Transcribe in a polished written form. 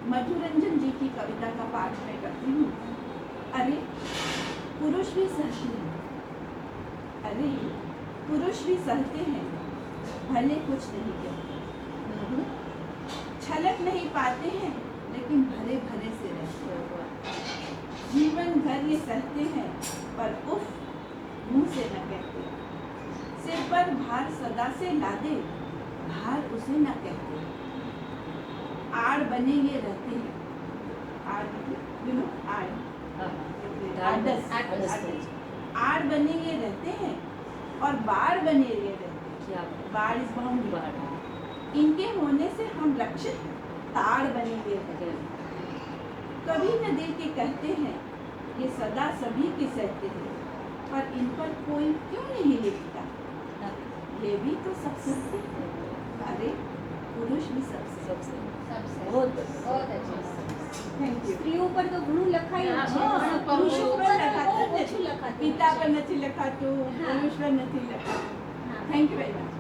मधुरंजन जी की कविता का पाठ मैं करती हूँ। अरे पुरुष भी सहते हैं, अरे पुरुष भी सहते हैं, भले कुछ नहीं कहते, छलक नहीं पाते हैं लेकिन भरे भरे से रहते हैं। जीवन भर ये सहते हैं पर उफ मुंह से न कहते। सिर पर भार सदा से लादे, भार उसे न कहते। आड़ बने ये रहते हैं, आड़ आड़ बने ये रहते हैं और बाढ़ बने ये रहते हैं। बाढ़ इस बाउंड्री, इनके होने से हम रक्षित ताड़ बने ये रहते हैं। कभी न दिल के कहते हैं ये सदा सभी के सहते हैं, पर इन पर कोई क्यों नहीं लिखता, ये भी तो सब सहते हैं। अरे पुरुष भी सबसे बहुत अच्छा। Thank you. સ્ત્રીઓ પર તો ઘણું લખાયું છે પણ પુરુષો પર પુરુષો પર લખાતું ઓછું લખાતું પિતા પર નથી લખાતું, પુરુષ પર નથી લખાતું. Thank you very much.